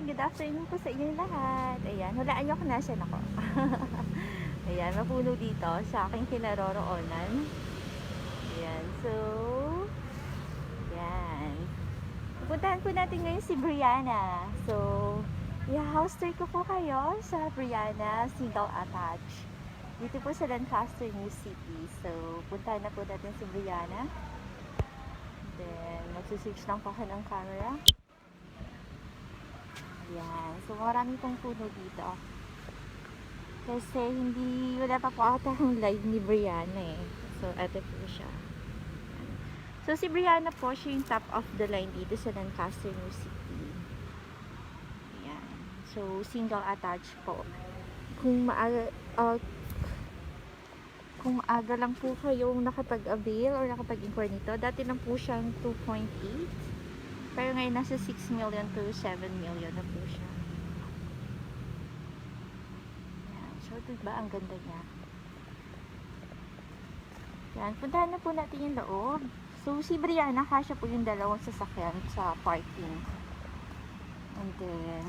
good afternoon po sa inyong lahat. Ayan, hulaan nyo kung nasan ako. Ayan, mapuno dito sa aking kinaroroonan. Ayan, so, ayan. Pupuntahan po natin ngayon si Brianna. So, i-house tour ko po kayo sa Brianna Single Attached. Dito po sa Lancaster, New City. So, puntahan na po natin si Brianna. Then, magsuswitch lang po ako ng camera. Ayan. So, marami pong puno dito. Kasi wala pa po ata ang live ni Brianna eh. So, ito po siya. Ayan. So, si Brianna po, siya yung top of the line dito sa Lancaster, New City. Ayan. So, single attached po. Kung maaga lang po kayong nakapag-avail or nakapag-inquire nito, dati lang po siyang 2.8. Pero ngayon nasa 6 million to 7 million na po siya. Yan. So, diba ang ganda niya? Yan. Puntahan na po natin yung loob. So, si Brianna, kasya po yung dalawang sasakyan sa parking. And then,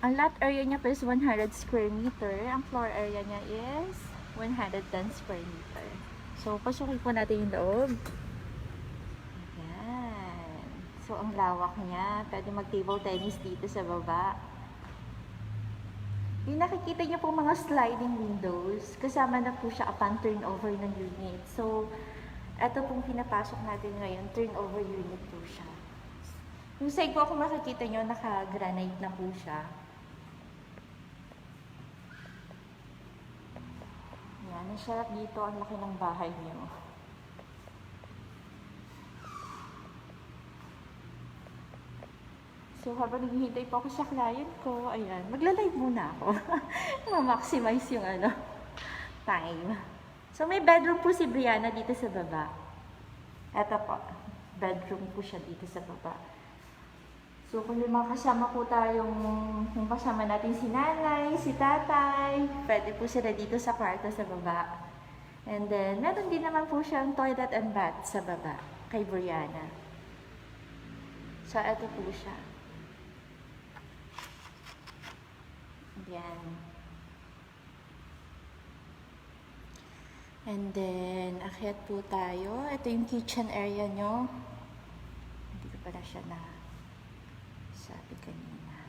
ang lot area niya po is 100 square meter. Ang floor area niya is 110 square meter. So, pasukin po natin yung loob. Ayan. So, ang lawak niya. Pwede mag-table tennis dito sa baba. Yung nakikita niyo po mga sliding windows, kasama na po siya upon turnover ng unit. So, ito pong pinapasok natin ngayon, turnover unit po siya. Yung side po, kung makikita niyo, naka-granite na po siya. Ang sarap dito, ang laki ng bahay niyo. So, habang naghihintay po ako sa client ko, ayan, magla-live muna ako. Ma-maximize yung time. So, may bedroom po si Brianna dito sa baba. Eto po, bedroom po siya dito sa baba. So, kung may mga kasama po tayong, yung kasama natin si nanay, si tatay, pwede po sila dito sa kwarto sa baba. And then, meron din naman po siyang toilet and bath sa baba, kay Brianna. So, ito po siya. Ayan. And then, akyat po tayo. Ito yung kitchen area nyo. Hindi ko pala siya sabi kanina.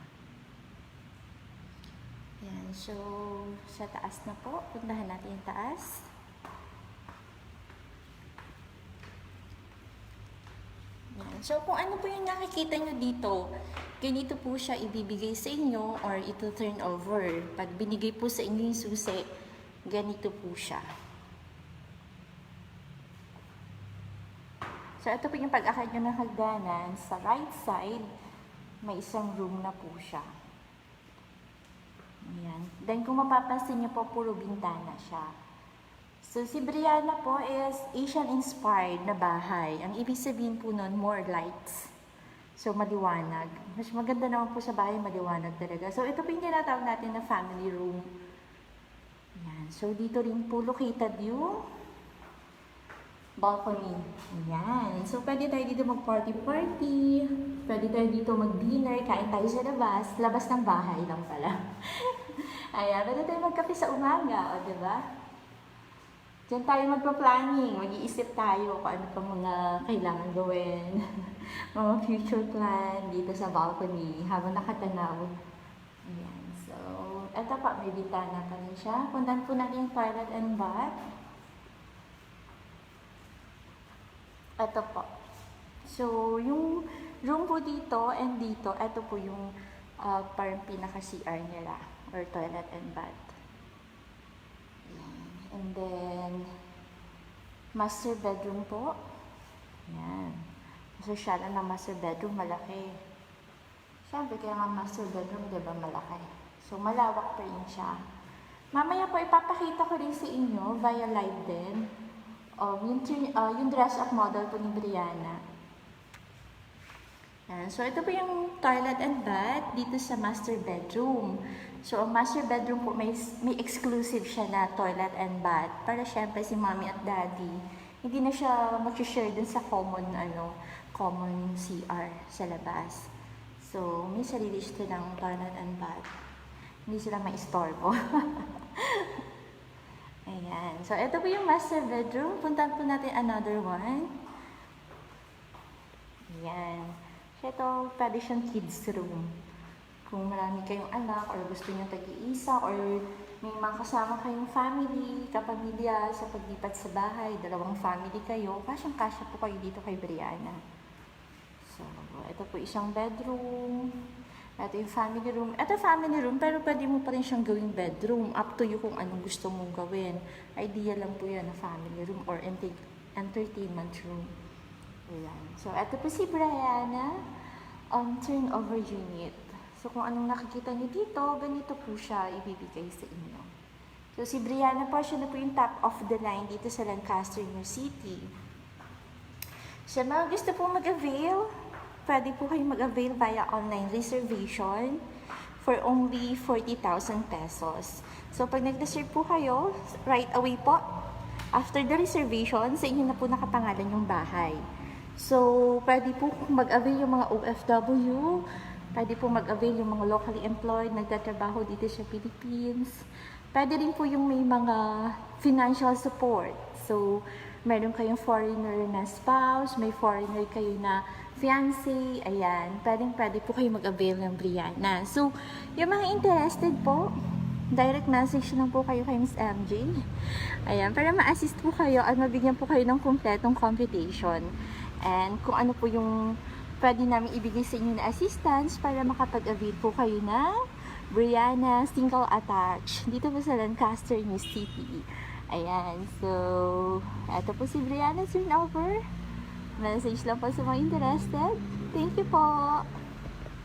Ayan, so sa taas na po. Puntahan natin yung taas. Ayan. So kung ano po yung nakikita nyo dito, ganito po siya ibibigay sa inyo or ito turn over. Pag binigay po sa inyo yung susi, ganito po siya. So ito po yung pag-akit nyo ng hagdanan. Sa right side, may isang room na po siya. Ayan. Then, kung mapapansin niyo po, puro bintana siya. So, si Brianna po is Asian-inspired na bahay. Ang ibig sabihin po nun, more lights. So, maliwanag. Mas maganda naman po sa bahay, maliwanag talaga. So, ito po yung tinatawag natin na family room. Ayan. So, dito rin po located yung balcony. Ayan. So, pwede tayo dito mag-party-party. Pwede tayo dito mag-dinner. Kain tayo sa labas. Labas ng bahay lang pala. Ayan. Pwede tayo magkape sa umaga. O, diba? Diyan tayo magpa-planning. Mag-iisip tayo kung ano pa mga kailangan gawin. Mga future plan dito sa balcony habang nakatanaw. Ayan. So, eto pa. May bintana pa rin siya. Puntahan po natin yung toilet and bath. Ito po. So, yung room po dito and dito, ito po yung parang pinaka-CR nila or toilet and bath. Ayan. And then, master bedroom po. Ayan. So, siya lang na master bedroom, malaki. Siyempre, kaya nga master bedroom, diba, malaki. So, malawak pa rin siya. Mamaya po, ipapakita ko rin sa inyo via live din. Yung dress-up model po ni Brianna. So, ito po yung toilet and bath dito sa master bedroom. So, ang master bedroom po may exclusive siya na toilet and bath. Para syempre si mommy at daddy, hindi na siya mag-share dun sa common CR sa labas. So, may sarili silang toilet and bath. Hindi sila maistorbo. Ayan. So, ito po yung master bedroom. Puntahan po natin another one. Ayan. So, ito, pwede siyang kids room. Kung marami kayong anak or gusto niyo tag-iisa or may mga kasama kayong family, kapamilya sa paglipat sa bahay, dalawang family kayo, kasyang-kasya po kayo dito kay Brianna. So, ito po isang bedroom. Ito yung family room. Ito family room, pero pwede mo pa rin siyang gawing bedroom. Up to you kung anong gusto mong gawin. Idea lang po yan na family room or entertainment room. Ayan. So, ito po si Brianna, turnover unit. So, kung anong nakikita niyo dito, ganito po siya ibibigay sa inyo. So, si Brianna po, siya na po yung top of the line dito sa Lancaster, New City. Sa mga gusto po mag-avail, pwede po kayo mag-avail via online reservation for only 40,000 pesos. So, pag nag-reserve po kayo, right away po, after the reservation, sa inyo na po nakapangalan yung bahay. So, pwede po mag-avail yung mga OFW, pwede po mag-avail yung mga locally employed, nagtatrabaho dito sa Philippines. Pwede rin po yung may mga financial support. So, meron kayong foreigner na spouse, may foreigner kayo na fiancé, ayan. Pwede po kayo mag-avail ng Brianna. So, yung mga interested po, direct message lang po kayo kay Ms. MJ. Ayan, para ma-assist po kayo at mabigyan po kayo ng kompletong computation. And kung ano po yung pwede namin ibigay sa inyo na assistance para makapag-avail po kayo ng Brianna single attach dito po sa Lancaster, New City. Ayan, so ito po si Brianna turnover. Message lang po sa mga interested. Thank you po!